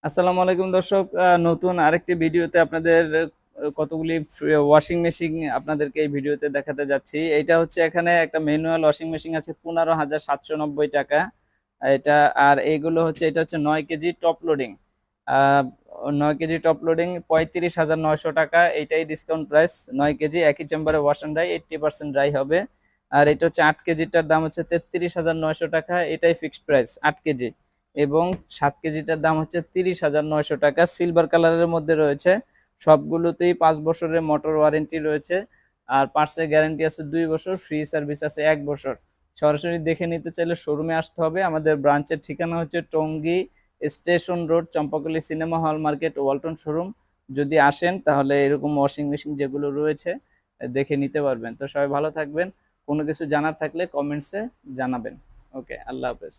আসসালামু আলাইকুম দর্শক, নতুন আরেকটি ভিডিওতে আপনাদের কতগুলি ওয়াশিং মেশিন আপনাদেরকে এই ভিডিওতে দেখাতে যাচ্ছি। এটা হচ্ছে এখানে একটা ম্যানুয়াল ওয়াশিং মেশিন আছে 15,790 টাকা এটা। আর এইগুলো হচ্ছে, এটা হচ্ছে 9 KG top loading. 9 KG top loading 35,900 টাকা, এইটাই ডিসকাউন্ট প্রাইস। 9 কেজি একই চেম্বারে ওয়াশ অ্যান্ড ড্রাই, 80% ড্রাই হবে। আর এটা হচ্ছে 8 কেজিটার দাম হচ্ছে 33,900 টাকা, এটাই ফিক্সড প্রাইস 8 কেজি। এবং 7 কেজিটার দাম হচ্ছে 30,900 টাকা, সিলভার কালারের মধ্যে রয়েছে। সবগুলোতেই 5 বছরের মোটর ওয়ারেন্টি রয়েছে। আর পার্টসের গ্যারান্টি আছে 2 বছর, ফ্রি সার্ভিস আছে 1 বছর। সরাসরি দেখে নিতে চাইলে শোরুমে আসতে হবে। আমাদের ব্রাঞ্চের ঠিকানা হচ্ছে Tongi station road, Champakali cinema hall market, Walton showroom. যদি আসেন তাহলে এরকম ওয়াশিং মেশিন যেগুলো রয়েছে দেখে নিতে পারবেন। তো সবাই ভালো থাকবেন। কোনো কিছু জানার থাকলে কমেন্টসে জানাবেন। ওকে, আল্লাহ হাফেজ।